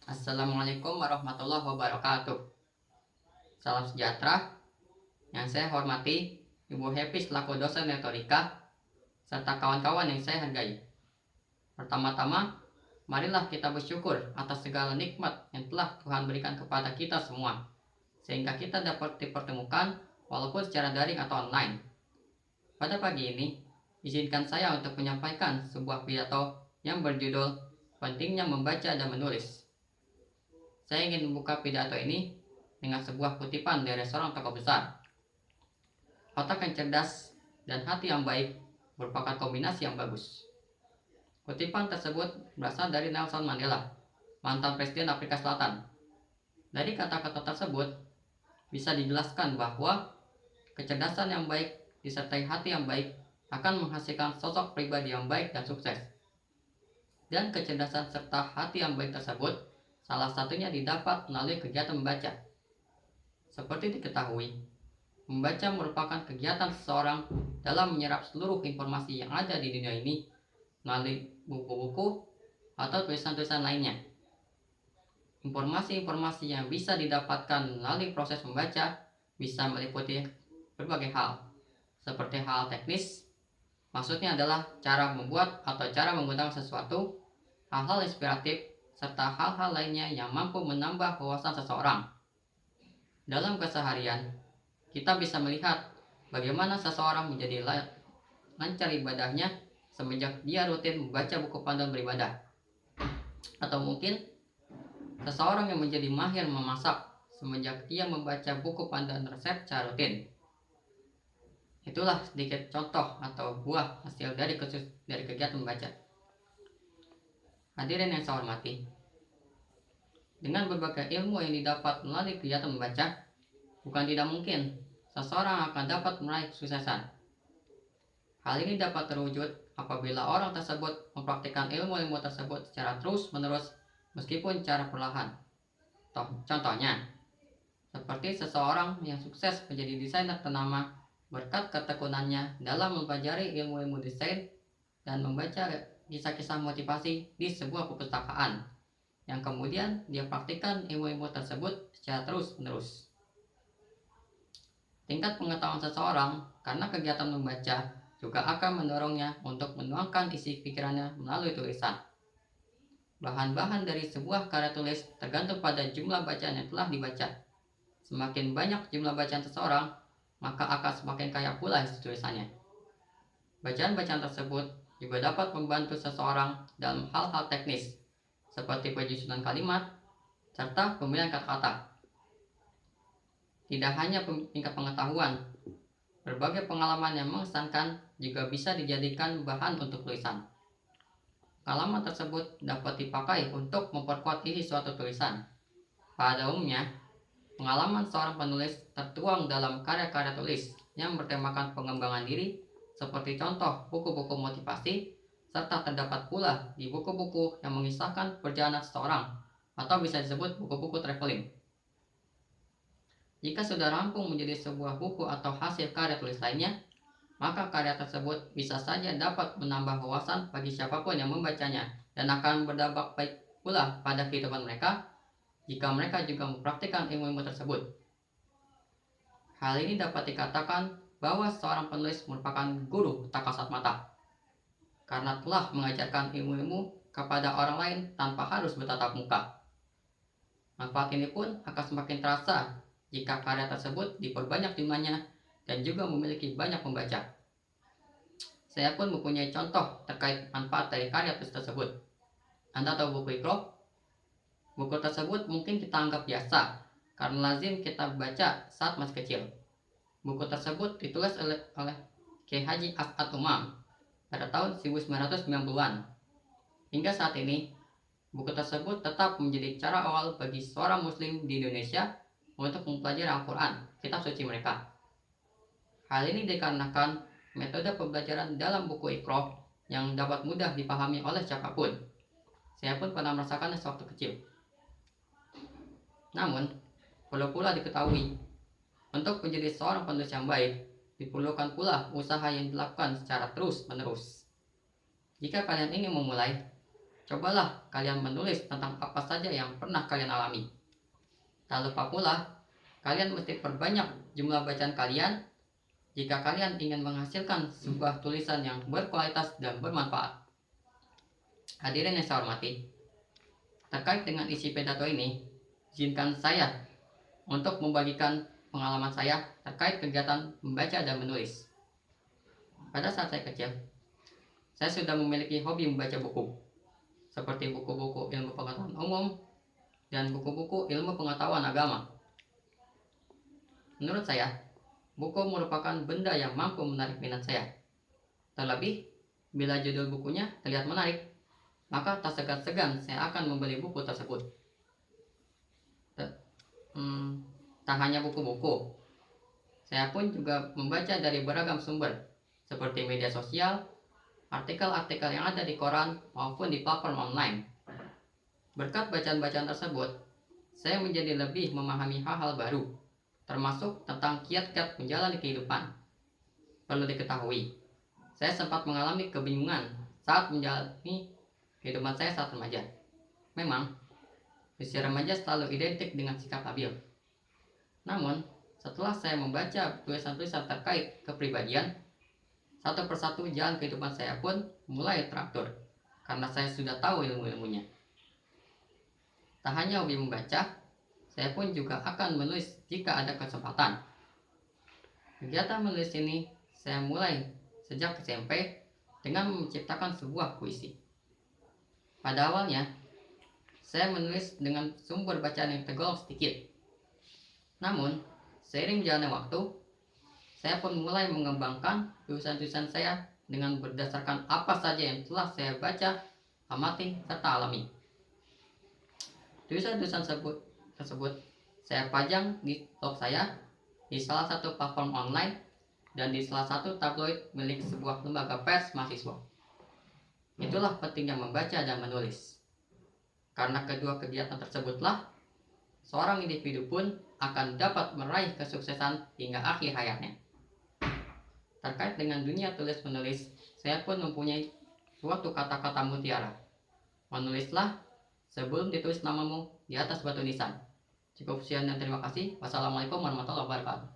Assalamualaikum warahmatullahi wabarakatuh. Salam sejahtera. Yang saya hormati Ibu Happy selaku dosen retorika serta kawan-kawan yang saya hargai. Pertama-tama, marilah kita bersyukur atas segala nikmat yang telah Tuhan berikan kepada kita semua, sehingga kita dapat dipertemukan walaupun secara daring atau online. Pada pagi ini, izinkan saya untuk menyampaikan sebuah pidato yang berjudul Pentingnya Membaca dan Menulis. Saya ingin membuka pidato ini dengan sebuah kutipan dari seorang tokoh besar. Otak yang cerdas dan hati yang baik merupakan kombinasi yang bagus. Kutipan tersebut berasal dari Nelson Mandela, mantan Presiden Afrika Selatan. Dari kata-kata tersebut, bisa dijelaskan bahwa kecerdasan yang baik disertai hati yang baik akan menghasilkan sosok pribadi yang baik dan sukses. Dan kecerdasan serta hati yang baik tersebut salah satunya didapat melalui kegiatan membaca. Seperti diketahui, membaca merupakan kegiatan seseorang dalam menyerap seluruh informasi yang ada di dunia ini melalui buku-buku atau tulisan-tulisan lainnya. Informasi-informasi yang bisa didapatkan melalui proses membaca bisa meliputi berbagai hal, seperti hal teknis, maksudnya adalah cara membuat atau cara menggunakan sesuatu, hal-hal inspiratif, serta hal-hal lainnya yang mampu menambah wawasan seseorang. Dalam keseharian, kita bisa melihat bagaimana seseorang menjadi lancar ibadahnya semenjak dia rutin membaca buku panduan beribadah. Atau mungkin seseorang yang menjadi mahir memasak semenjak dia membaca buku panduan resep secara rutin. Itulah sedikit contoh atau buah hasil dari kegiatan membaca. Hadirin yang saya hormati, dengan berbagai ilmu yang didapat melalui kegiatan membaca, bukan tidak mungkin seseorang akan dapat meraih kesuksesan. Hal ini dapat terwujud apabila orang tersebut mempraktikkan ilmu-ilmu tersebut secara terus-menerus meskipun secara perlahan. Contohnya, seperti seseorang yang sukses menjadi desainer ternama berkat ketekunannya dalam mempelajari ilmu-ilmu desain dan membaca kisah-kisah motivasi di sebuah perpustakaan, yang kemudian dia praktikkan ilmu-ilmu tersebut secara terus-menerus. Tingkat pengetahuan seseorang karena kegiatan membaca juga akan mendorongnya untuk menuangkan isi pikirannya melalui tulisan. Bahan-bahan dari sebuah karya tulis tergantung pada jumlah bacaan yang telah dibaca. Semakin banyak jumlah bacaan seseorang, maka akan semakin kaya pula isi tulisannya. Bacaan-bacaan tersebut juga dapat membantu seseorang dalam hal-hal teknis, seperti penyusunan kalimat, serta pemilihan kata-kata. Tidak hanya tingkat pengetahuan, berbagai pengalaman yang mengesankan juga bisa dijadikan bahan untuk tulisan. Pengalaman tersebut dapat dipakai untuk memperkuat isi suatu tulisan. Pada umumnya, pengalaman seorang penulis tertuang dalam karya-karya tulis yang bertemakan pengembangan diri, seperti contoh buku-buku motivasi, serta terdapat pula di buku-buku yang mengisahkan perjalanan seseorang, atau bisa disebut buku-buku traveling. Jika sudah rampung menjadi sebuah buku atau hasil karya tulis lainnya, maka karya tersebut bisa saja dapat menambah wawasan bagi siapapun yang membacanya dan akan berdampak baik pula pada kehidupan mereka jika mereka juga mempraktikkan ilmu-ilmu tersebut. Hal ini dapat dikatakan bahwa seorang penulis merupakan guru tak kasat mata, karena telah mengajarkan ilmu-ilmu kepada orang lain tanpa harus bertatap muka. Manfaat ini pun akan semakin terasa jika karya tersebut diperbanyak jumlahnya dan juga memiliki banyak pembaca. Saya pun mempunyai contoh terkait manfaat dari karya tersebut. Anda tahu buku Iqra? Buku tersebut mungkin kita anggap biasa karena lazim kita baca saat masih kecil. Buku tersebut ditulis oleh Kiai Haji As'ad Umam pada tahun 1990-an. Hingga saat ini, buku tersebut tetap menjadi cara awal bagi seorang muslim di Indonesia untuk mempelajari Al-Quran, kitab suci mereka. Hal ini dikarenakan metode pembelajaran dalam buku Iqra yang dapat mudah dipahami oleh siapapun. Saya pun pernah merasakannya sewaktu kecil. Namun, perlu pula diketahui, untuk menjadi seorang penulis yang baik, diperlukan pula usaha yang dilakukan secara terus-menerus. Jika kalian ingin memulai, Cobalah kalian menulis tentang apa saja yang pernah kalian alami. Tak lupa pula, kalian mesti perbanyak jumlah bacaan kalian jika kalian ingin menghasilkan sebuah tulisan yang berkualitas dan bermanfaat. Hadirin yang saya hormati, terkait dengan isi pidato ini, izinkan saya untuk membagikan pengalaman saya terkait kegiatan membaca dan menulis. Pada saat saya kecil, saya sudah memiliki hobi membaca buku, seperti buku-buku ilmu pengetahuan umum dan buku-buku ilmu pengetahuan agama. Menurut saya, buku merupakan benda yang mampu menarik minat saya. Terlebih, bila judul bukunya terlihat menarik, maka tak segan-segan saya akan membeli buku tersebut. Tak hanya buku-buku, saya pun juga membaca dari beragam sumber, seperti media sosial, artikel-artikel yang ada di koran maupun di platform online. Berkat bacaan-bacaan tersebut, saya menjadi lebih memahami hal-hal baru, termasuk tentang kiat-kiat menjalani kehidupan. Perlu diketahui, saya sempat mengalami kebingungan saat menjalani kehidupan saya saat remaja. Memang, usia remaja selalu identik dengan sikap labil. Namun, setelah saya membaca tulisan-tulisan terkait kepribadian, satu persatu jalan kehidupan saya pun mulai teratur, karena saya sudah tahu ilmu-ilmunya. Tak hanya hobi membaca, saya pun juga akan menulis jika ada kesempatan. Kegiatan menulis ini saya mulai sejak SMP dengan menciptakan sebuah puisi. Pada awalnya, saya menulis dengan sumber bacaan yang tergolong sedikit. Namun, seiring berjalannya waktu, saya pun mulai mengembangkan tulisan-tulisan saya dengan berdasarkan apa saja yang telah saya baca, amati, serta alami. Tulisan-tulisan tersebut saya pajang di blog saya, di salah satu platform online, dan di salah satu tabloid milik sebuah lembaga pers mahasiswa. Itulah pentingnya membaca dan menulis. Karena kedua kegiatan tersebutlah, seorang individu pun akan dapat meraih kesuksesan hingga akhir hayatnya. Terkait dengan dunia tulis-menulis, saya pun mempunyai suatu kata-kata mutiara. Menulislah sebelum ditulis namamu di atas batu nisan. Cukup sekian dan terima kasih. Wassalamualaikum warahmatullahi wabarakatuh.